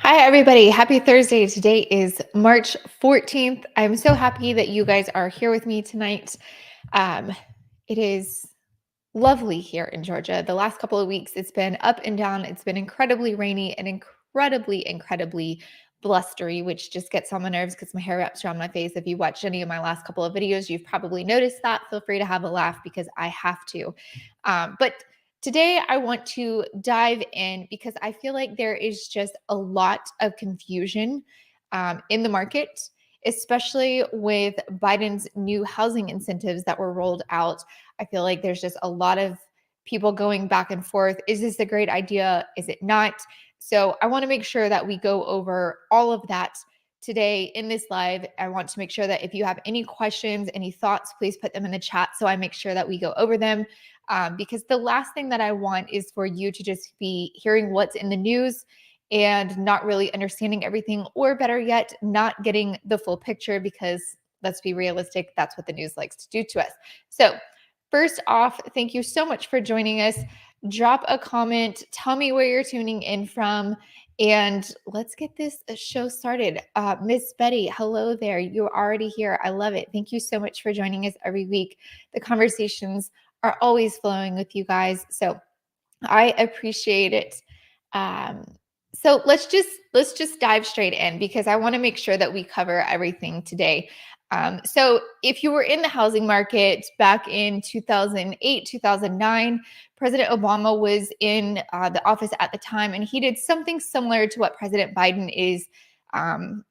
Hi, everybody. Happy Thursday. Today is March 14th. I'm so happy that you guys are here with me tonight. Um, it is lovely here in Georgia. The last couple of weeks, it's been up and down. It's been incredibly rainy and incredibly blustery, which just gets on my nerves because my hair wraps around my face. If you watched any of my last couple of videos, you've probably noticed that. Feel free to have a laugh because I have to. But today, I want to dive in because I feel like there is just a lot of confusion in the market, especially with Biden's new housing incentives that were rolled out. I feel like there's just a lot of people going back and forth. Is this a great idea? Is it not? So I want to make sure that we go over all of that today in this live. I want to make sure that if you have any questions, any thoughts, please put them in the chat so I make sure that we go over them. Because the last thing that I want is for you to just be hearing what's in the news and not really understanding everything, or better yet, not getting the full picture because let's be realistic, that's what the news likes to do to us. So, first off, thank you so much for joining us. Drop a comment, tell me where you're tuning in from, and let's get this show started. Miss Betty, hello there. You're already here. I love it. Thank you so much for joining us every week. The conversations are always flowing with you guys. So I appreciate it. Um, so let's just dive straight in because I want to make sure that we cover everything today. So if you were in the housing market back in 2008, 2009, President Obama was in the office at the time, and he did something similar to what President Biden is um,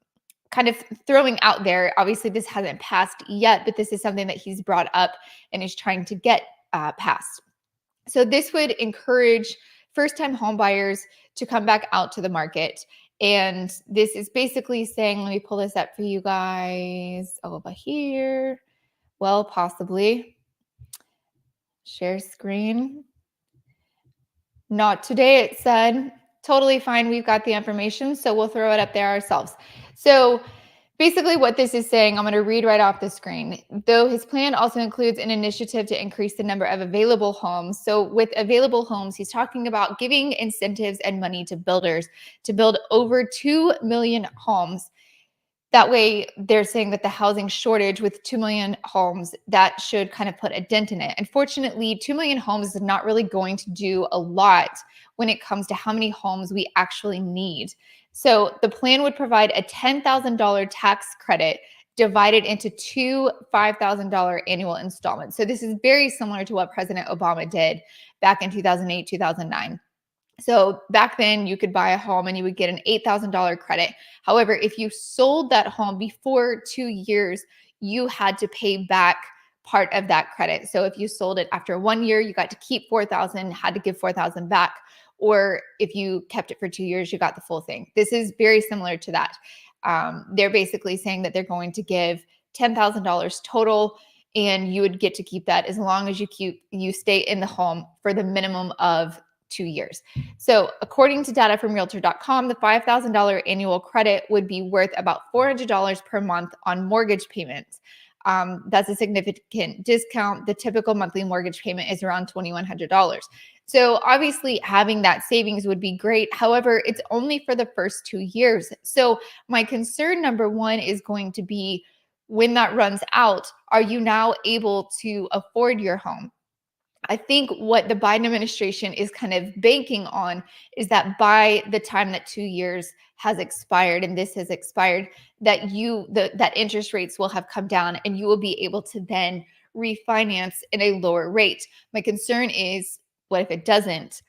kind of throwing out there. Obviously, this hasn't passed yet, but this is something that he's brought up and is trying to get passed. So this would encourage first-time homebuyers to come back out to the market. And this is basically saying, let me pull this up for you guys over here. Well, possibly. Share screen. Not today, it said. Totally fine. We've got the information, so we'll throw it up there ourselves. So basically what this is saying, I'm going to read right off the screen. Though his plan also includes an initiative to increase the number of available homes. So with available homes, he's talking about giving incentives and money to builders to build over 2 million homes. That way, they're saying that the housing shortage with 2 million homes, that should kind of put a dent in it. Unfortunately, 2 million homes is not really going to do a lot when it comes to how many homes we actually need. So the plan would provide a $10,000 tax credit divided into two $5,000 annual installments. So this is very similar to what President Obama did back in 2008, 2009. So back then you could buy a home and you would get an $8,000 credit. However, if you sold that home before 2 years, you had to pay back part of that credit. So if you sold it after 1 year, you got to keep 4,000, had to give 4,000 back. Or if you kept it for 2 years, you got the full thing. This is very similar to that. They're basically saying that they're going to give $10,000 total, and you would get to keep that as long as you stay in the home for the minimum of 2 years. So according to data from realtor.com, the $5,000 annual credit would be worth about $400 per month on mortgage payments. That's a significant discount. The typical monthly mortgage payment is around $2,100. So obviously having that savings would be great. However, it's only for the first 2 years. So my concern number one is going to be, when that runs out, are you now able to afford your home? I think what the Biden administration is kind of banking on is that by the time that 2 years has expired and this has expired, that that interest rates will have come down and you will be able to then refinance in a lower rate. My concern is, what if it doesn't?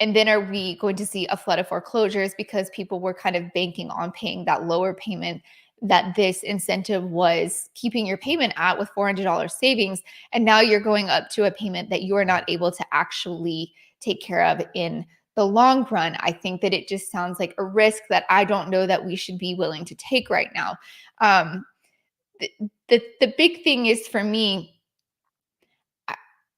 And then are we going to see a flood of foreclosures because people were kind of banking on paying that lower payment that this incentive was keeping your payment at with $400 savings, and now you're going up to a payment that you are not able to actually take care of in the long run? I think that it just sounds like a risk that I don't know that we should be willing to take right now. Um, the big thing is, for me,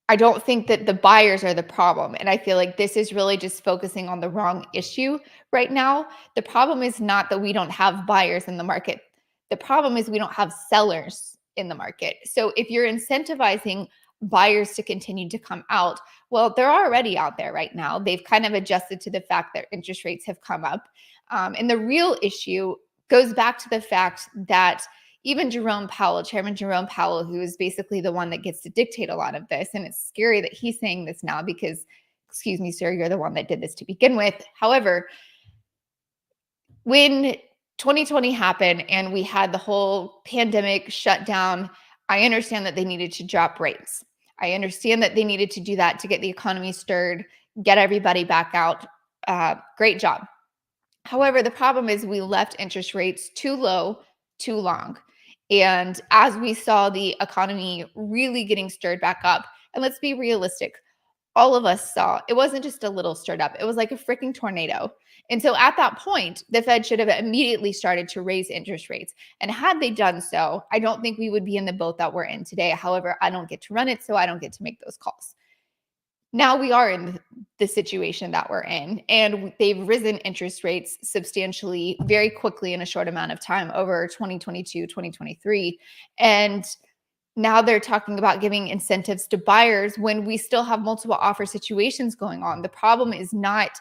I don't think that the buyers are the problem. And I feel like this is really just focusing on the wrong issue right now. The problem is not that we don't have buyers in the market. The problem is we don't have sellers in the market. So if you're incentivizing buyers to continue to come out. Well, they're already out there right now. They've kind of adjusted to the fact that interest rates have come up. And the real issue goes back to the fact that even Chairman Jerome Powell, who is basically the one that gets to dictate a lot of this, and it's scary that he's saying this now because, excuse me, sir, you're the one that did this to begin with. However, when 2020 happened and we had the whole pandemic shutdown, I understand that they needed to drop rates. I understand that they needed to do that to get the economy stirred, get everybody back out. Great job. However, the problem is we left interest rates too low, too long. And as we saw the economy really getting stirred back up, and let's be realistic, all of us saw it wasn't just a little stirred up, it was like a freaking tornado. And so at that point, the Fed should have immediately started to raise interest rates. And had they done so, I don't think we would be in the boat that we're in today. However, I don't get to run it, so I don't get to make those calls. Now we are in the situation that we're in, and they've risen interest rates substantially very quickly in a short amount of time over 2022, 2023. And now they're talking about giving incentives to buyers when we still have multiple offer situations going on. The problem is not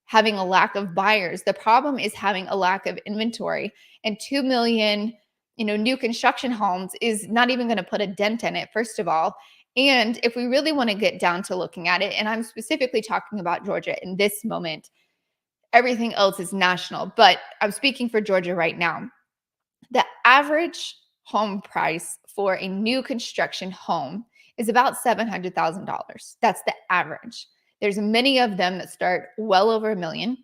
having a lack of buyers. The problem is having a lack of inventory. And 2 million, new construction homes is not even going to put a dent in it, first of all. And if we really want to get down to looking at it, and I'm specifically talking about Georgia in this moment, everything else is national, but I'm speaking for Georgia right now. The average home price for a new construction home is about $700,000. That's the average. There's many of them that start well over $1 million,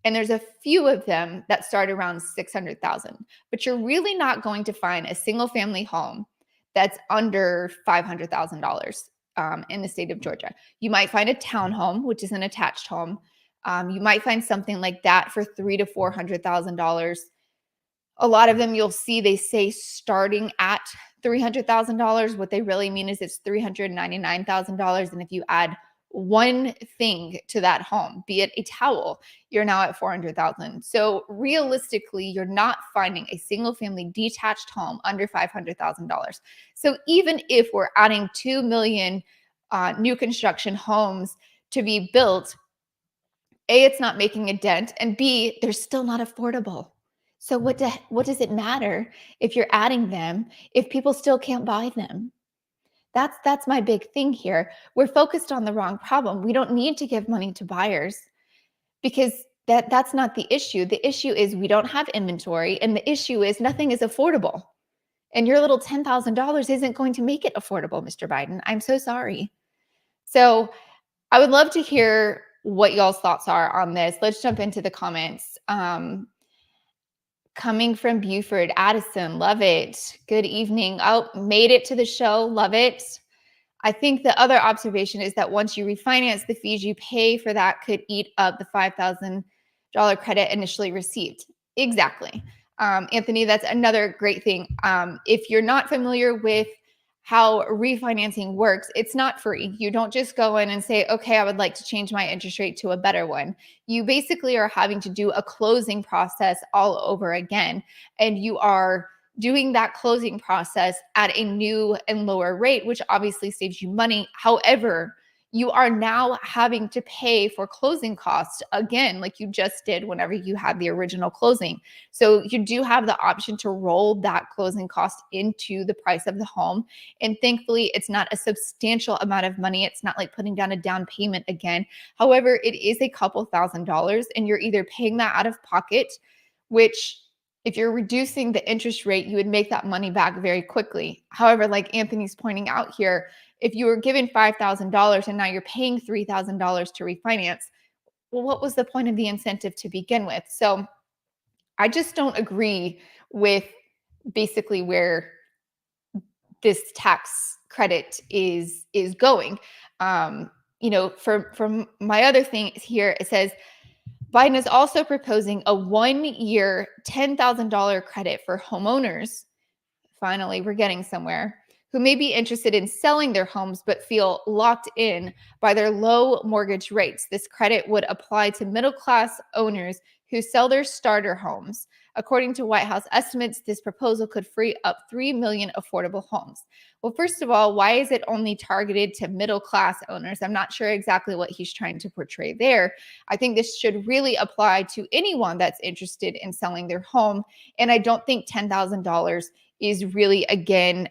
and there's a few of them that start around 600,000. But you're really not going to find a single family home that's under $500,000 in the state of Georgia. You might find a townhome, which is an attached home. You might find something like that for $300,000 to $400,000. A lot of them you'll see they say starting at $300,000. What they really mean is it's $399,000. And if you add one thing to that home, be it a towel, you're now at $400,000. So realistically, you're not finding a single family detached home under $500,000. So even if we're adding 2 million new construction homes to be built, A, it's not making a dent, and B, they're still not affordable. So what does it matter if you're adding them if people still can't buy them? That's my big thing here. We're focused on the wrong problem. We don't need to give money to buyers because that's not the issue. The issue is we don't have inventory, and the issue is nothing is affordable. And your little $10,000 isn't going to make it affordable, Mr. Biden. I'm so sorry. So I would love to hear what y'all's thoughts are on this. Let's jump into the comments. Coming from Buford, Addison, love it. Good evening. Oh, made it to the show. Love it. I think the other observation is that once you refinance, the fees you pay for that could eat up the $5,000 credit initially received. Exactly. Anthony, that's another great thing. If you're not familiar with how refinancing works, it's not free. You don't just go in and say, okay, I would like to change my interest rate to a better one. You basically are having to do a closing process all over again. And you are doing that closing process at a new and lower rate, which obviously saves you money. However, you are now having to pay for closing costs again, like you just did whenever you had the original closing. So you do have the option to roll that closing cost into the price of the home. And thankfully, it's not a substantial amount of money. It's not like putting down a down payment again. However, it is a couple $1,000s, and you're either paying that out of pocket, which if you're reducing the interest rate, you would make that money back very quickly. However, like Anthony's pointing out here, if you were given $5,000 and now you're paying $3,000 to refinance, well, what was the point of the incentive to begin with? So I just don't agree with basically where this tax credit is going. From my other thing here, it says Biden is also proposing a 1-year $10,000 credit for homeowners. Finally, we're getting somewhere. Who may be interested in selling their homes but feel locked in by their low mortgage rates. This credit would apply to middle-class owners who sell their starter homes. According to White House estimates, this proposal could free up 3 million affordable homes. Well, first of all, why is it only targeted to middle class owners? I'm not sure exactly what he's trying to portray there. I think this should really apply to anyone that's interested in selling their home. And I don't think $10,000 is really, again,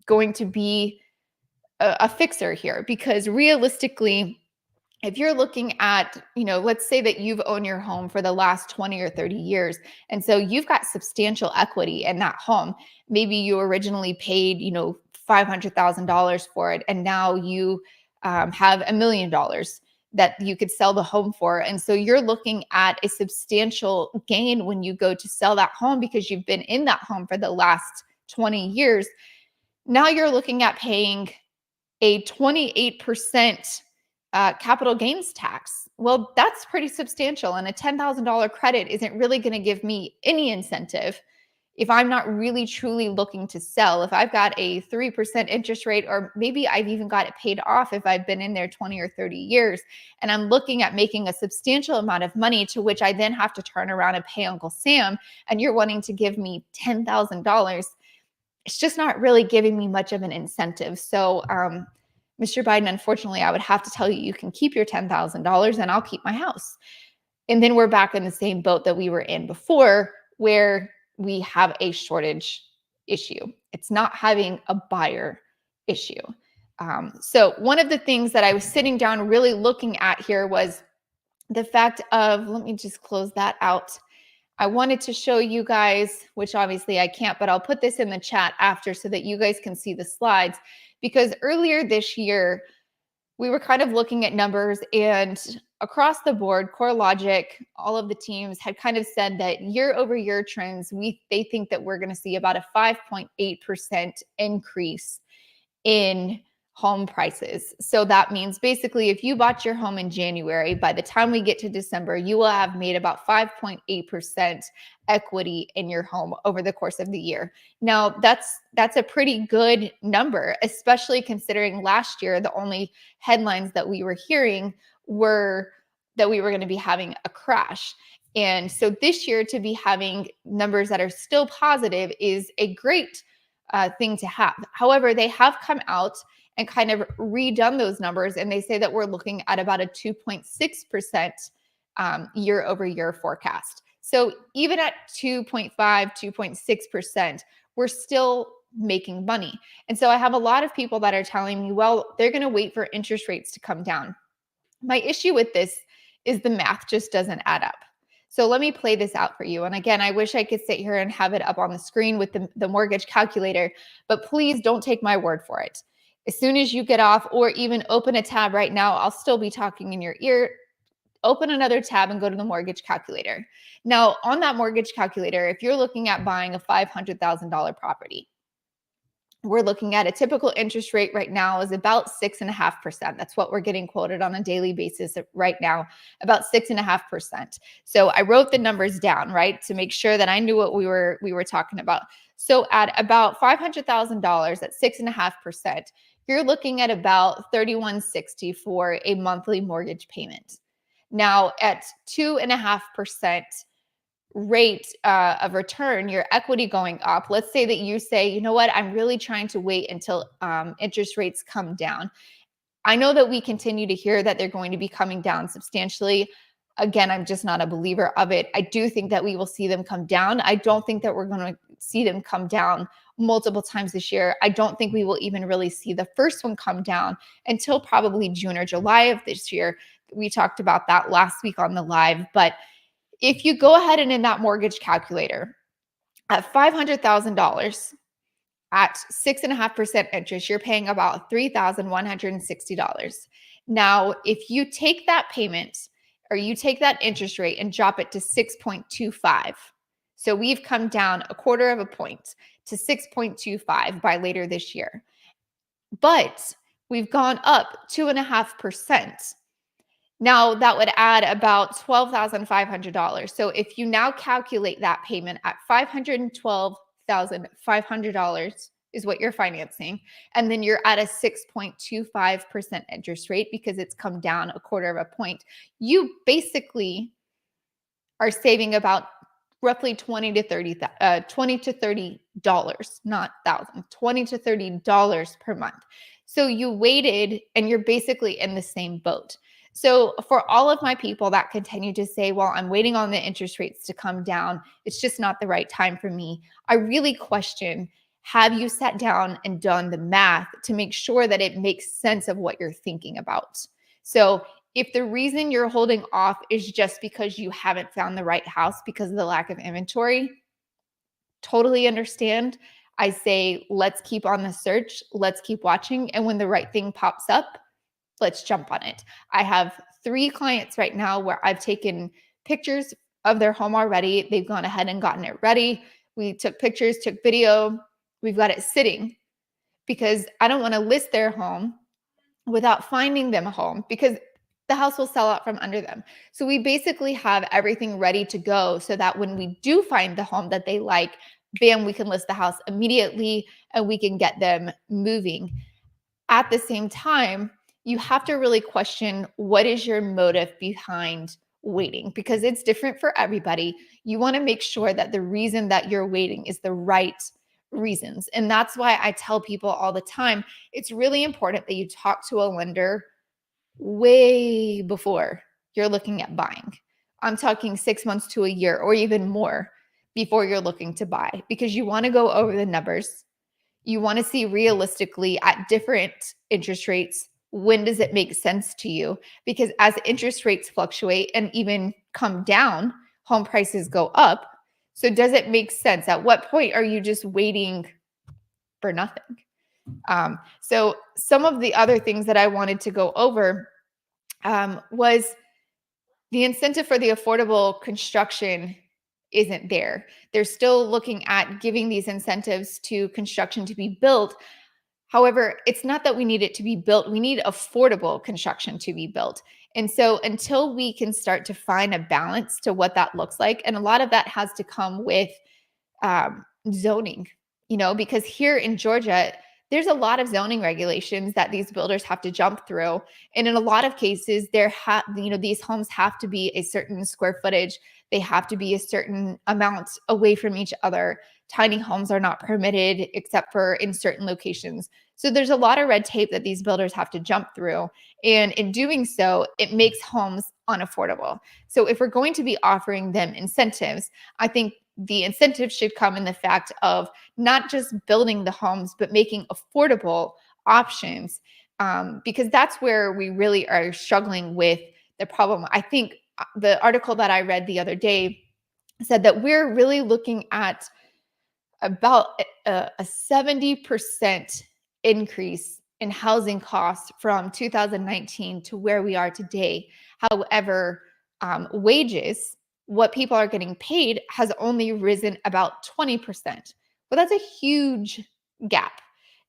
going to be a fixer here, because realistically, if you're looking at, let's say that you've owned your home for the last 20 or 30 years. And so you've got substantial equity in that home. Maybe you originally paid, $500,000 for it. And now you have $1 million that you could sell the home for. And so you're looking at a substantial gain when you go to sell that home, because you've been in that home for the last 20 years. Now you're looking at paying a 28% capital gains tax. Well, that's pretty substantial. And a $10,000 credit isn't really going to give me any incentive if I'm not really truly looking to sell. If I've got a 3% interest rate, or maybe I've even got it paid off if I've been in there 20 or 30 years, and I'm looking at making a substantial amount of money to which I then have to turn around and pay Uncle Sam, and you're wanting to give me $10,000, it's just not really giving me much of an incentive. So, Mr. Biden, unfortunately, I would have to tell you, you can keep your $10,000 and I'll keep my house. And then we're back in the same boat that we were in before, where we have a shortage issue. It's not having a buyer issue. So one of the things that I was sitting down really looking at here was the fact of, let me just close that out. I wanted to show you guys, which obviously I can't, but I'll put this in the chat after so that you guys can see the slides. Because earlier this year, we were kind of looking at numbers, and across the board, CoreLogic, all of the teams had kind of said that year over year trends, they think that we're going to see about a 5.8% increase in home prices. So that means basically, if you bought your home in January, by the time we get to December, you will have made about 5.8% equity in your home over the course of the year. Now, that's a pretty good number, especially considering last year the only headlines that we were hearing were that we were going to be having a crash. And so this year, to be having numbers that are still positive is a great thing to have. However, they have come out and kind of redone those numbers, and they say that we're looking at about a 2.6% year over year forecast. So even at 2.5, 2.6%, we're still making money. And so I have a lot of people that are telling me, well, they're going to wait for interest rates to come down. My issue with this is the math just doesn't add up. So let me play this out for you. And again, I wish I could sit here and have it up on the screen with the mortgage calculator, but please don't take my word for it. As soon as you get off, or even open a tab right now, I'll still be talking in your ear. Open another tab and go to the mortgage calculator. Now, on that mortgage calculator, if you're looking at buying a $500,000 property, we're looking at a typical interest rate right now is about 6.5%. That's what we're getting quoted on a daily basis right now, about 6.5%. So I wrote the numbers down, right, to make sure that I knew what we were talking about. So at about $500,000 at 6.5%, you're looking at about $3,160 for a monthly mortgage payment. Now at 2.5% rate of return, your equity going up. Let's say that you say, you know what, I'm really trying to wait until interest rates come down. I know that we continue to hear that they're going to be coming down substantially. Again, I'm just not a believer of it. I do think that we will see them come down. I don't think that we're going to see them come down multiple times this year. I don't think we will even really see the first one come down until probably June or July of this year. We talked about that last week on the live, but if you go ahead and in that mortgage calculator at $500,000 at 6.5% interest, you're paying about $3,160. Now, if you take that payment or you take that interest rate and drop it to 6.25, so we've come down a quarter of a point to 6.25 by later this year, but we've gone up 2.5%. Now that would add about $12,500. So if you now calculate that payment at $512,500 is what you're financing, and then you're at a 6.25% interest rate because it's come down a quarter of a point, you basically are saving about roughly 20 to $30, not thousand, $20 to $30 per month. So you waited and you're basically in the same boat. So for all of my people that continue to say, well, I'm waiting on the interest rates to come down, it's just not the right time for me. I really question, have you sat down and done the math to make sure that it makes sense of what you're thinking about? So if the reason you're holding off is just because you haven't found the right house because of the lack of inventory, totally understand. I say, let's keep on the search, let's keep watching. And when the right thing pops up, let's jump on it. I have 3 clients right now where I've taken pictures of their home already. They've gone ahead and gotten it ready. We took pictures, took video. We've got it sitting because I don't want to list their home without finding them a home because the house will sell out from under them. So we basically have everything ready to go so that when we do find the home that they like, bam, we can list the house immediately and we can get them moving. At the same time, you have to really question, what is your motive behind waiting? Because it's different for everybody. You want to make sure that the reason that you're waiting is the right reasons. And that's why I tell people all the time, it's really important that you talk to a lender way before you're looking at buying. I'm talking 6 months to a year or even more before you're looking to buy, because you want to go over the numbers. You want to see realistically at different interest rates, when does it make sense to you? Because as interest rates fluctuate and even come down, home prices go up. So does it make sense? At what point are you just waiting for nothing? So some of the other things that I wanted to go over was the incentive for the affordable construction isn't there. They're still looking at giving these incentives to construction to be built. However, it's not that we need it to be built. We need affordable construction to be built. And so until we can start to find a balance to what that looks like, and a lot of that has to come with zoning, because here in Georgia, there's a lot of zoning regulations that these builders have to jump through. And in a lot of cases, these homes have to be a certain square footage. They have to be a certain amount away from each other. Tiny homes are not permitted except for in certain locations. So there's a lot of red tape that these builders have to jump through. And in doing so, it makes homes unaffordable. So if we're going to be offering them incentives, I think the incentive should come in the fact of not just building the homes, but making affordable options, because that's where we really are struggling with the problem. I think the article that I read the other day said that we're really looking at about a 70% increase in housing costs from 2019 to where we are today. However, wages, what people are getting paid, has only risen about 20%. But that's a huge gap.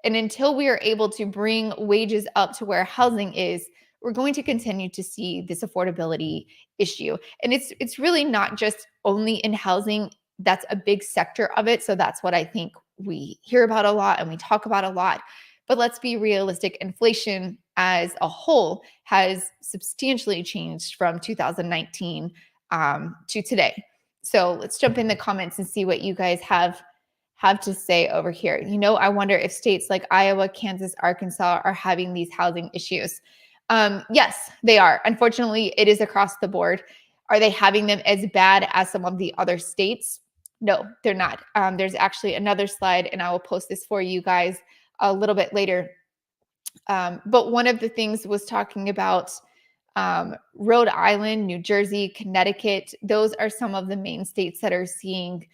And until we are able to bring wages up to where housing is, we're going to continue to see this affordability issue. And it's really not just only in housing. That's a big sector of it. So that's what I think we hear about a lot and we talk about a lot. But let's be realistic. Inflation as a whole has substantially changed from 2019 to today. So let's jump in the comments and see what you guys have to say over here. I wonder if states like Iowa, Kansas, Arkansas are having these housing issues. Yes, they are. Unfortunately, it is across the board. Are they having them as bad as some of the other states? No, they're not. There's actually another slide, and I will post this for you guys a little bit later. But one of the things was talking about Rhode Island, New Jersey, Connecticut. Those are some of the main states that are seeing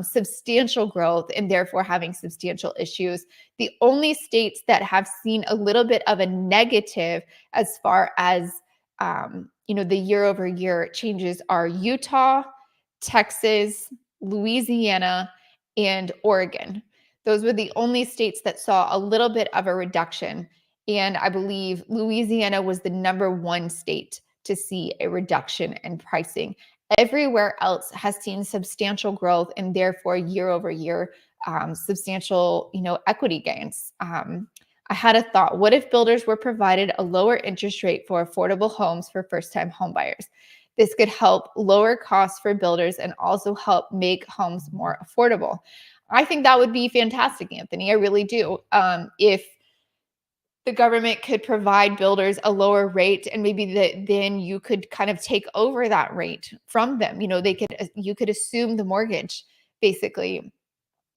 substantial growth and therefore having substantial issues. The only states that have seen a little bit of a negative as far as the year over year changes are Utah, Texas, Louisiana, and Oregon. Those were the only states that saw a little bit of a reduction. And I believe Louisiana was the number 1 state to see a reduction in pricing. Everywhere else has seen substantial growth and therefore year over year, substantial, equity gains. I had a thought. What if builders were provided a lower interest rate for affordable homes for first-time homebuyers? This could help lower costs for builders and also help make homes more affordable. I think that would be fantastic, Anthony. I really do. If the government could provide builders a lower rate, and maybe then you could kind of take over that rate from them. You could assume the mortgage, basically.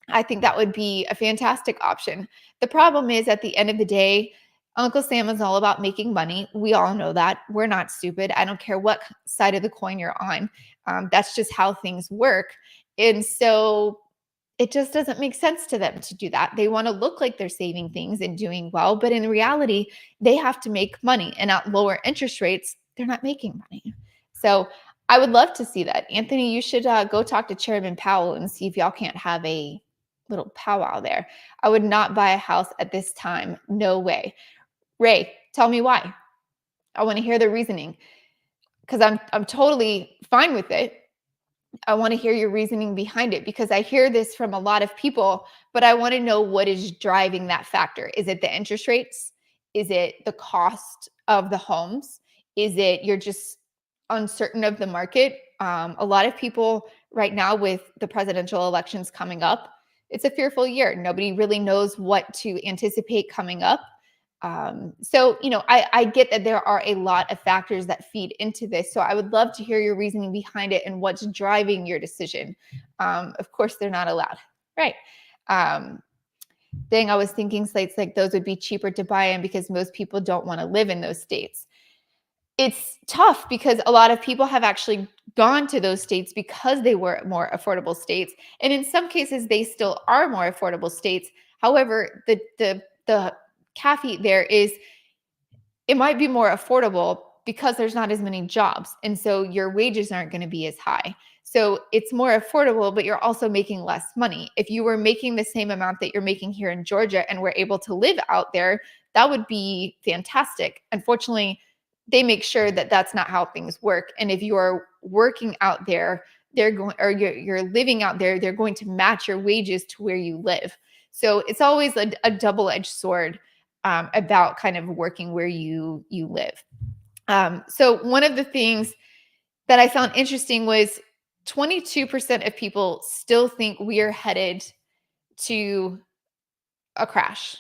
I think that would be a fantastic option. The problem is, at the end of the day, Uncle Sam is all about making money. We all know that. We're not stupid. I don't care what side of the coin you're on. That's just how things work. And so it just doesn't make sense to them to do that. They want to look like they're saving things and doing well, but in reality, they have to make money. And at lower interest rates, they're not making money. So I would love to see that. Anthony, you should go talk to Chairman Powell and see if y'all can't have a little powwow there. I would not buy a house at this time. No way. Ray, tell me why. I want to hear the reasoning, because I'm totally fine with it. I want to hear your reasoning behind it, because I hear this from a lot of people, but I want to know what is driving that factor. Is it the interest rates? Is it the cost of the homes? Is it you're just uncertain of the market? A lot of people right now, with the presidential elections coming up, it's a fearful year. Nobody really knows what to anticipate coming up. I get that there are a lot of factors that feed into this. So I would love to hear your reasoning behind it and what's driving your decision. Of course, they're not allowed. Right. Dang, I was thinking states like those would be cheaper to buy in because most people don't want to live in those states. It's tough because a lot of people have actually gone to those states because they were more affordable states. And in some cases, they still are more affordable states. However, the caveat there is it might be more affordable because there's not as many jobs. And so your wages aren't going to be as high. So it's more affordable, but you're also making less money. If you were making the same amount that you're making here in Georgia and were able to live out there, that would be fantastic. Unfortunately, they make sure that that's not how things work. And if you are working out there, they're going, or you're living out there, they're going to match your wages to where you live. So it's always a double-edged sword about kind of working where you live. So one of the things that I found interesting was 22% of people still think we are headed to a crash.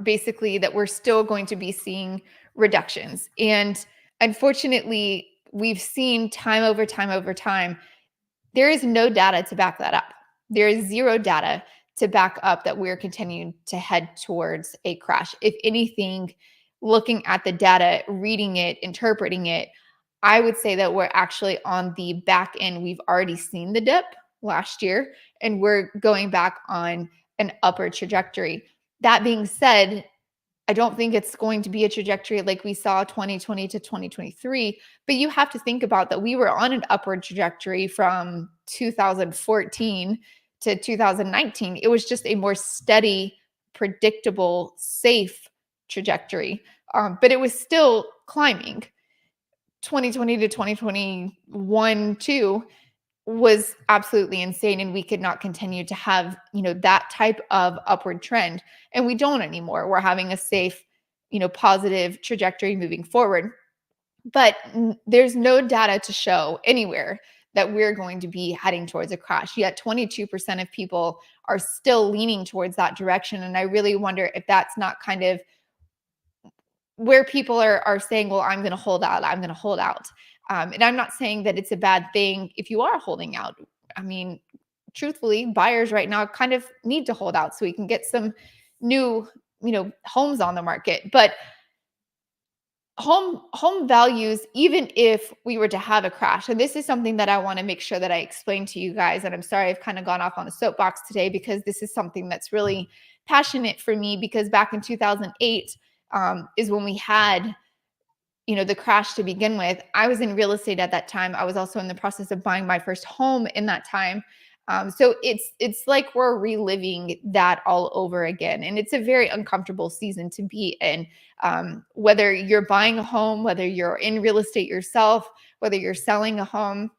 Basically, that we're still going to be seeing reductions. And unfortunately, we've seen time over time over time, there is no data to back that up. There is zero data to back up that we're continuing to head towards a crash. If anything, looking at the data, reading it, interpreting it, I would say that we're actually on the back end. We've already seen the dip last year, and we're going back on an upward trajectory. That being said, I don't think it's going to be a trajectory like we saw 2020 to 2023, but you have to think about that we were on an upward trajectory from 2014 to 2019. It was just a more steady, predictable, safe trajectory, but it was still climbing. 2020 to 2021 too was absolutely insane, and we could not continue to have that type of upward trend, and we don't anymore. We're having a safe positive trajectory moving forward, but there's no data to show anywhere that we're going to be heading towards a crash, yet 22% of people are still leaning towards that direction. And I really wonder if that's not kind of where people are saying, well, I'm going to hold out. I'm going to hold out. And I'm not saying that it's a bad thing if you are holding out. I mean, truthfully, buyers right now kind of need to hold out so we can get some new, homes on the market. But home values, even if we were to have a crash, and this is something that I want to make sure that I explain to you guys. And I'm sorry I've kind of gone off on a soapbox today, because this is something that's really passionate for me, because back in 2008 is when we had the crash to begin with. I was in real estate at that time. I was also in the process of buying my first home in that time. So it's like we're reliving that all over again. And it's a very uncomfortable season to be in. Whether you're buying a home, whether you're in real estate yourself, whether you're selling a home,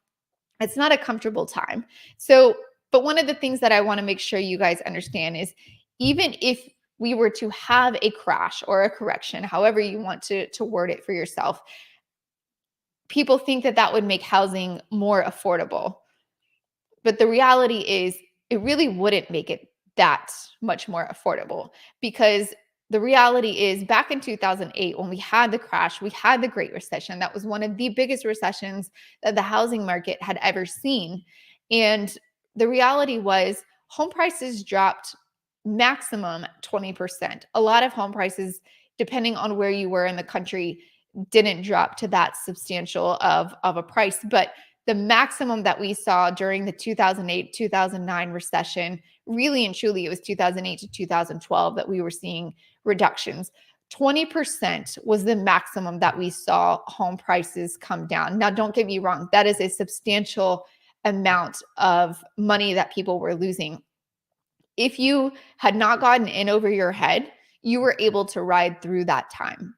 it's not a comfortable time. So, but one of the things that I want to make sure you guys understand is, even if we were to have a crash or a correction, however you want to word it for yourself, people think that that would make housing more affordable. But the reality is, it really wouldn't make it that much more affordable, because the reality is, back in 2008, when we had the crash, we had the Great Recession. That was one of the biggest recessions that the housing market had ever seen. And the reality was, home prices dropped maximum 20%. A lot of home prices, depending on where you were in the country, didn't drop to that substantial of a price. But the maximum that we saw during the 2008, 2009 recession, really and truly, it was 2008 to 2012 that we were seeing reductions. 20% was the maximum that we saw home prices come down. Now, don't get me wrong, that is a substantial amount of money that people were losing. If you had not gotten in over your head, you were able to ride through that time.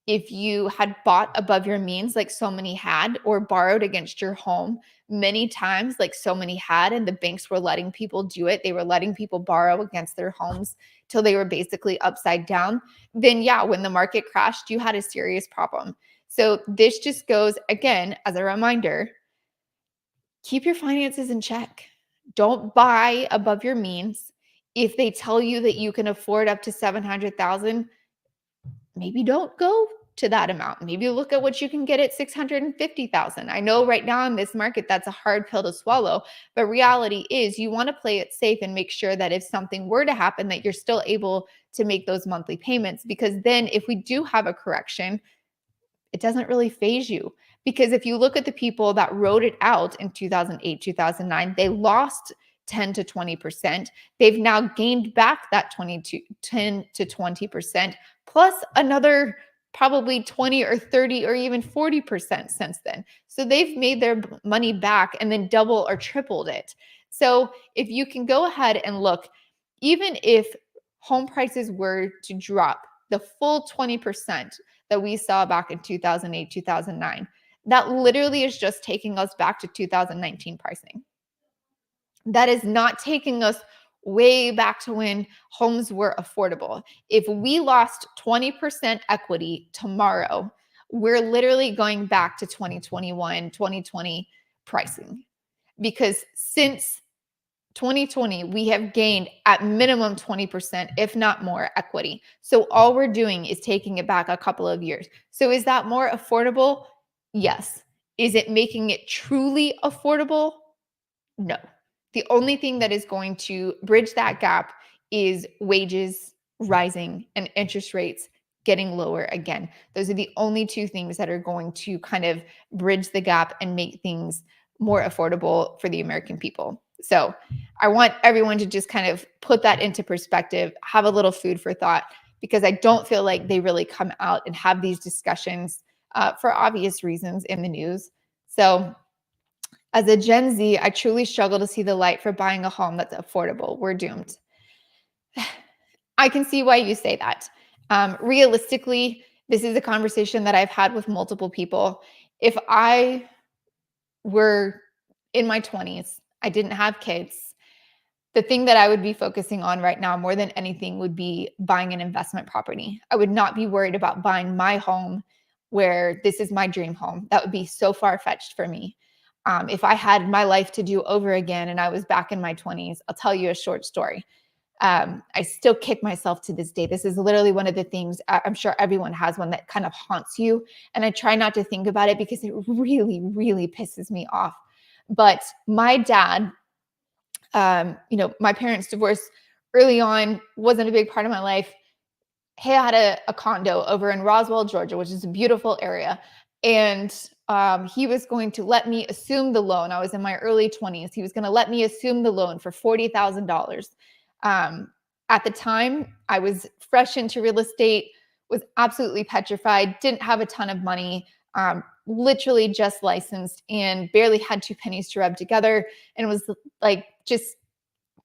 If you had bought above your means, like so many had, or borrowed against your home many times, like so many had, and the banks were letting people do it, they were letting people borrow against their homes till they were basically upside down, then yeah, when the market crashed, you had a serious problem. So this just goes, again, as a reminder, keep your finances in check. Don't buy above your means. If they tell you that you can afford up to 700,000, maybe don't go to that amount. Maybe look at what you can get at 650,000. I know right now in this market that's a hard pill to swallow, but reality is, you want to play it safe and make sure that if something were to happen, that you're still able to make those monthly payments, because then if we do have a correction, it doesn't really phase you. Because if you look at the people that wrote it out in 2008, 2009, they lost 10 to 20%. They've now gained back that 10 to 20%, plus another probably 20 or 30 or even 40% since then. So they've made their money back and then double or tripled it. So if you can go ahead and look, even if home prices were to drop the full 20% that we saw back in 2008, 2009, that literally is just taking us back to 2019 pricing. That is not taking us way back to when homes were affordable. If we lost 20% equity tomorrow, we're literally going back to 2021, 2020 pricing. Because since 2020, we have gained at minimum 20%, if not more, equity. So all we're doing is taking it back a couple of years. So is that more affordable? Yes. Is it making it truly affordable? No. The only thing that is going to bridge that gap is wages rising and interest rates getting lower again. Those are the only two things that are going to kind of bridge the gap and make things more affordable for the American people. So I want everyone to just kind of put that into perspective, have a little food for thought, because I don't feel like they really come out and have these discussions for obvious reasons in the news. So as a Gen Z, I truly struggle to see the light for buying a home that's affordable. We're doomed. I can see why you say that. Realistically, this is a conversation that I've had with multiple people. If I were in my 20s, I didn't have kids, the thing that I would be focusing on right now more than anything would be buying an investment property. I would not be worried about buying my home, where this is my dream home. That would be so far-fetched for me. If I had my life to do over again and I was back in my 20s, I'll tell you a short story. I still kick myself to this day. This is literally one of the things, I'm sure everyone has one, that kind of haunts you. And I try not to think about it because it really, really pisses me off. But my dad, my parents divorced early on, wasn't a big part of my life. He had a condo over in Roswell, Georgia, which is a beautiful area. And he was going to let me assume the loan. I was in my early 20s. He was going to let me assume the loan for $40,000. At the time, I was fresh into real estate, was absolutely petrified, didn't have a ton of money, literally just licensed, and barely had two pennies to rub together. And was like, just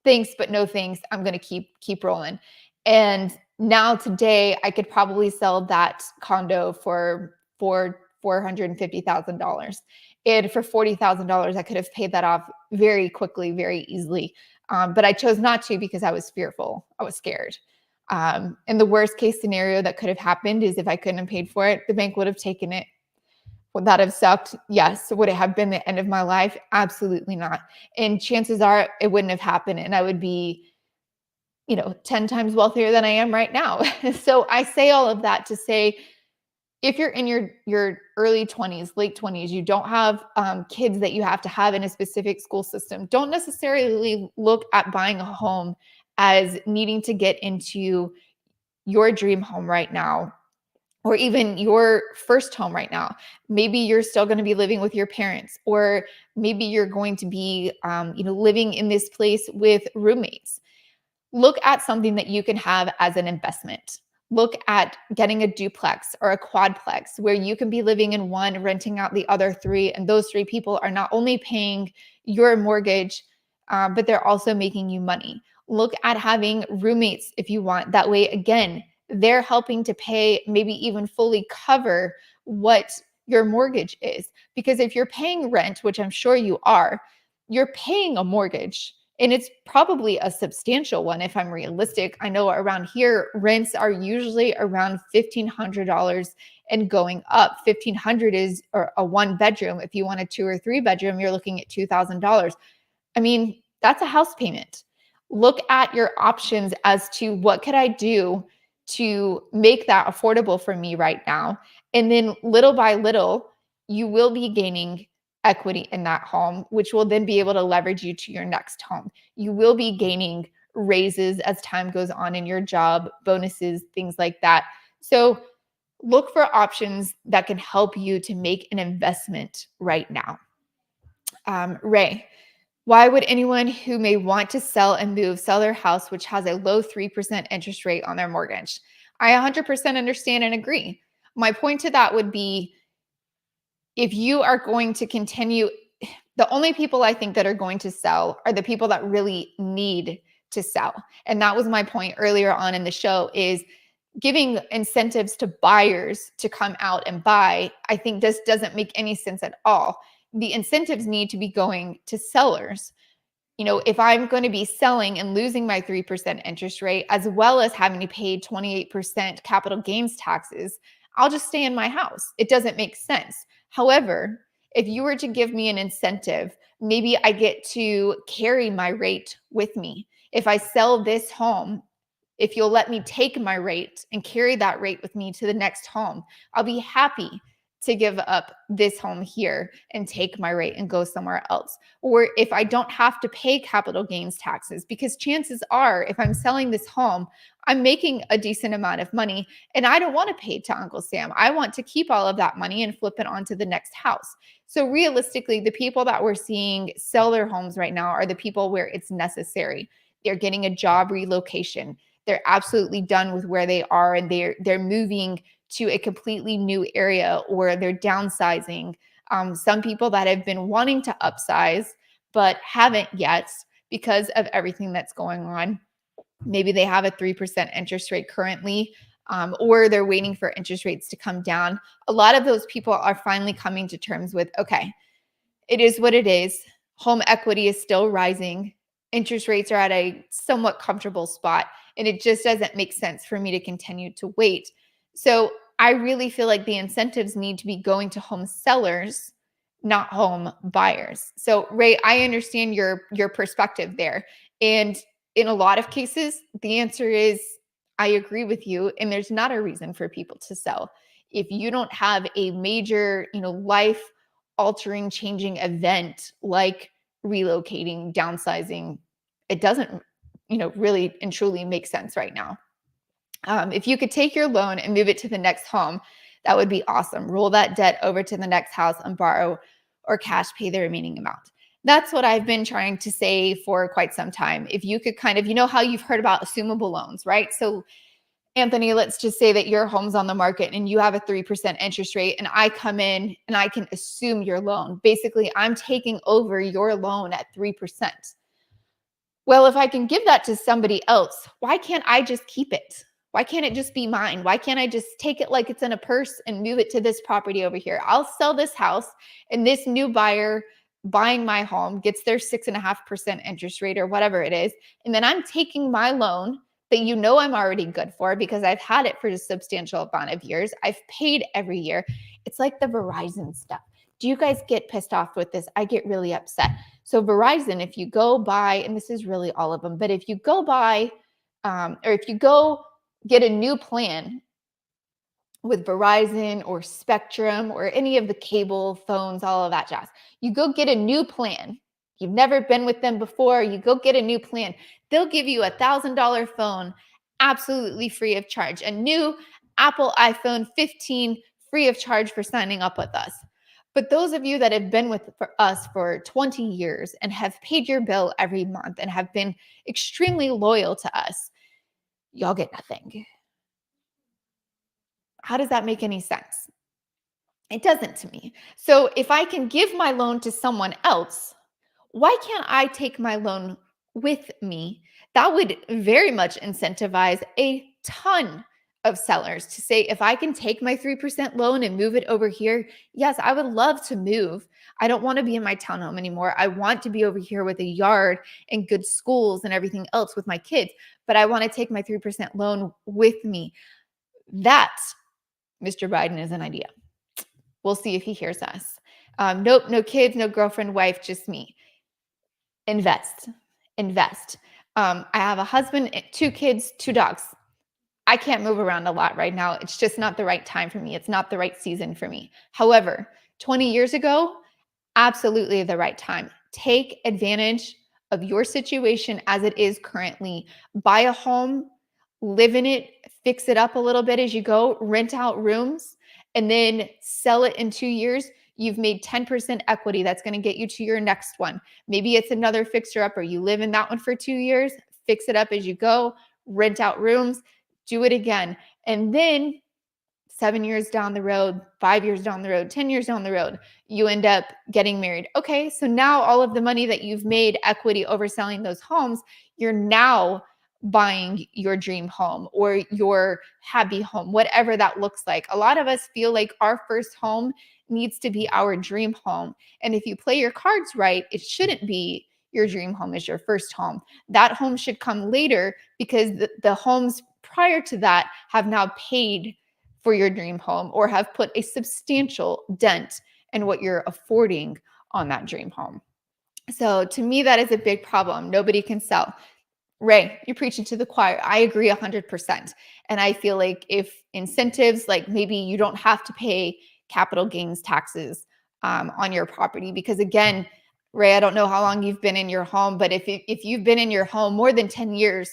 thanks, but no thanks. I'm going to keep rolling. And now today, I could probably sell that condo for $450,000. And for $40,000, I could have paid that off very quickly, very easily. But I chose not to because I was fearful. I was scared. And the worst case scenario that could have happened is if I couldn't have paid for it, the bank would have taken it. Would that have sucked? Yes. Would it have been the end of my life? Absolutely not. And chances are it wouldn't have happened. And I would be, 10 times wealthier than I am right now. So I say all of that to say, if you're in your early 20s, late 20s, you don't have kids that you have to have in a specific school system, don't necessarily look at buying a home as needing to get into your dream home right now, or even your first home right now. Maybe you're still going to be living with your parents, or maybe you're going to be, living in this place with roommates. Look at something that you can have as an investment. Look at getting a duplex or a quadplex where you can be living in one, renting out the other three. And those three people are not only paying your mortgage, but they're also making you money. Look at having roommates if you want. That way, again, they're helping to pay, maybe even fully cover what your mortgage is. Because if you're paying rent, which I'm sure you are, you're paying a mortgage. And it's probably a substantial one if I'm realistic. I know around here, rents are usually around $1,500 and going up. 1,500 is or a one bedroom. If you want a 2 or 3 bedroom, you're looking at $2,000. I mean, that's a house payment. Look at your options as to what could I do to make that affordable for me right now. And then little by little, you will be gaining equity in that home, which will then be able to leverage you to your next home. You will be gaining raises as time goes on in your job, bonuses, things like that. So look for options that can help you to make an investment right now. Ray, why would anyone who may want to sell and move sell their house, which has a low 3% interest rate on their mortgage? I 100% understand and agree. My point to that would be, if you are going to continue, the only people I think that are going to sell are the people that really need to sell. And that was my point earlier on in the show, is giving incentives to buyers to come out and buy. I think this doesn't make any sense at all. The incentives need to be going to sellers. If I'm going to be selling and losing my 3% interest rate, as well as having to pay 28% capital gains taxes, I'll just stay in my house. It doesn't make sense. However, if you were to give me an incentive, maybe I get to carry my rate with me. If I sell this home, if you'll let me take my rate and carry that rate with me to the next home, I'll be happy to give up this home here and take my rate and go somewhere else. Or if I don't have to pay capital gains taxes, because chances are, if I'm selling this home, I'm making a decent amount of money and I don't want to pay to Uncle Sam. I want to keep all of that money and flip it onto the next house. So realistically, the people that we're seeing sell their homes right now are the people where it's necessary. They're getting a job relocation. They're absolutely done with where they are and they're moving to a completely new area, or they're downsizing. Some people that have been wanting to upsize but haven't yet because of everything that's going on. Maybe they have a 3% interest rate currently, or they're waiting for interest rates to come down. A lot of those people are finally coming to terms with, okay, it is what it is. Home equity is still rising. Interest rates are at a somewhat comfortable spot, and it just doesn't make sense for me to continue to wait. So I really feel like the incentives need to be going to home sellers, not home buyers. So Ray, I understand your perspective there. And in a lot of cases, the answer is I agree with you, and there's not a reason for people to sell. If you don't have a major, life altering, changing event like relocating, downsizing, it doesn't, really and truly make sense right now. If you could take your loan and move it to the next home, that would be awesome. Roll that debt over to the next house and borrow or cash pay the remaining amount. That's what I've been trying to say for quite some time. If you could kind of, how you've heard about assumable loans, right? So Anthony, let's just say that your home's on the market and you have a 3% interest rate, and I come in and I can assume your loan. Basically, I'm taking over your loan at 3%. Well, if I can give that to somebody else, why can't I just keep it? Why can't it just be mine? Why can't I just take it like it's in a purse and move it to this property over here? I'll sell this house, and this new buyer buying my home gets their 6.5% interest rate or whatever it is. And then I'm taking my loan that I'm already good for because I've had it for a substantial amount of years. I've paid every year. It's like the Verizon stuff. Do you guys get pissed off with this? I get really upset. So Verizon, if you go buy, and this is really all of them, but if you go buy, or if you go get a new plan with Verizon or Spectrum or any of the cable phones, all of that jazz, you go get a new plan. You've never been with them before, you go get a new plan. They'll give you $1,000 phone absolutely free of charge, a new Apple iPhone 15 free of charge for signing up with us. But those of you that have been with us for 20 years and have paid your bill every month and have been extremely loyal to us, y'all get nothing. How does that make any sense? It doesn't to me. So if I can give my loan to someone else, why can't I take my loan with me? That would very much incentivize a ton of sellers to say, if I can take my 3% loan and move it over here, yes, I would love to move. I don't want to be in my townhome anymore. I want to be over here with a yard and good schools and everything else with my kids, but I want to take my 3% loan with me. That, Mr. Biden, is an idea. We'll see if he hears us. Nope, no kids, no girlfriend, wife, just me. Invest. I have a husband, 2 kids, 2 dogs. I can't move around a lot right now. It's just not the right time for me. It's not the right season for me. However, 20 years ago, absolutely the right time. Take advantage of your situation as it is currently. Buy a home, live in it, fix it up a little bit as you go, rent out rooms, and then sell it in 2 years. You've made 10% equity. That's going to get you to your next one. Maybe it's another fixer upper. You live in that one for 2 years, fix it up as you go, rent out rooms, do it again. And then 7 years down the road, 5 years down the road, 10 years down the road, you end up getting married. Okay, so now all of the money that you've made equity over selling those homes, you're now buying your dream home or your happy home, whatever that looks like. A lot of us feel like our first home needs to be our dream home. And if you play your cards right, it shouldn't be your dream home as your first home. That home should come later because the homes prior to that have now paid for your dream home or have put a substantial dent in what you're affording on that dream home. So to me, that is a big problem. Nobody can sell. Ray, you're preaching to the choir. I agree 100%. And I feel like if incentives, like maybe you don't have to pay capital gains taxes on your property, because again, Ray, I don't know how long you've been in your home, but if you've been in your home more than 10 years,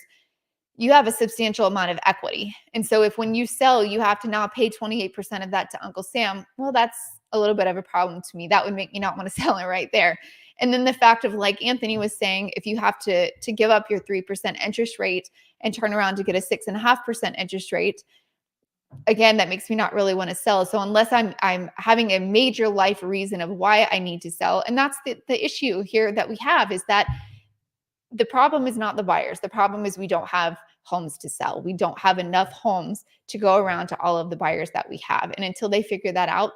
you have a substantial amount of equity. And so if when you sell, you have to now pay 28% of that to Uncle Sam, well, that's a little bit of a problem to me. That would make me not want to sell it right there. And then the fact of, like Anthony was saying, if you have to give up your 3% interest rate and turn around to get a 6.5% interest rate, again, that makes me not really want to sell. So unless I'm having a major life reason of why I need to sell, and that's the issue here that we have, is that the problem is not the buyers. The problem is we don't have homes to sell. We don't have enough homes to go around to all of the buyers that we have. And until they figure that out,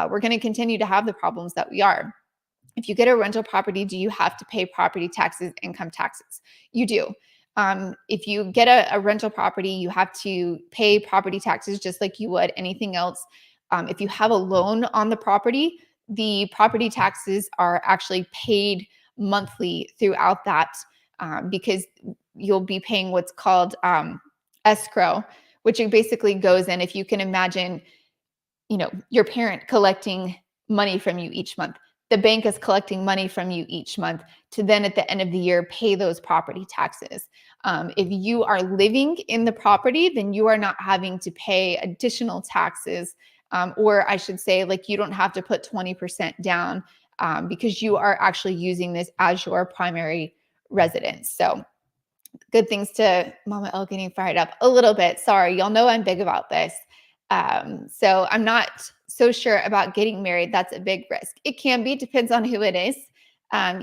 we're going to continue to have the problems that we are. If you get a rental property, do you have to pay property taxes, income taxes? You do. If you get a rental property, you have to pay property taxes just like you would anything else. If you have a loan on the property taxes are actually paid monthly throughout that, because you'll be paying what's called escrow, which it basically goes in. If you can imagine, your parent collecting money from you each month. The bank is collecting money from you each month to then at the end of the year pay those property taxes. If you are living in the property, then you are not having to pay additional taxes, or I should say, like, you don't have to put 20% down because you are actually using this as your primary residence. So good things to Mama L getting fired up a little bit. Sorry, y'all know I'm big about this. So I'm not so sure about getting married. That's a big risk. It can be, depends on who it is.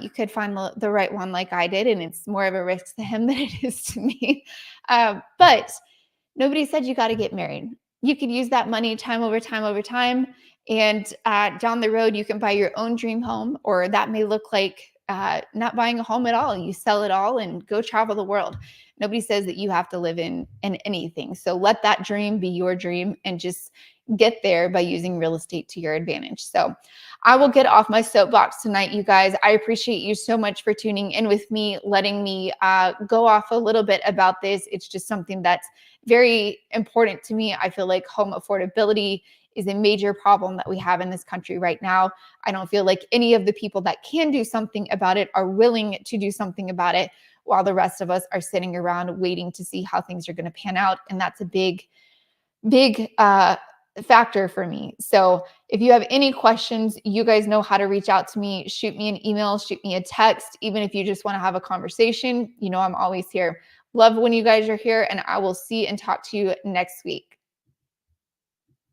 You could find the right one like I did, and it's more of a risk to him than it is to me. But nobody said you got to get married. You could use that money time over time. And down the road, you can buy your own dream home, or that may look like not buying a home at all. You sell it all and go travel the world. Nobody says that you have to live in anything. So let that dream be your dream and just get there by using real estate to your advantage. So I will get off my soapbox tonight, you guys. I appreciate you so much for tuning in with me, letting me go off a little bit about this. It's just something that's very important to me. I feel like home affordability is a major problem that we have in this country right now. I don't feel like any of the people that can do something about it are willing to do something about it, while the rest of us are sitting around waiting to see how things are going to pan out. And that's a big factor for me. So if you have any questions, you guys know how to reach out to me. Shoot me an email, shoot me a text. Even if you just want to have a conversation, I'm always here. Love when you guys are here, and I will see and talk to you next week.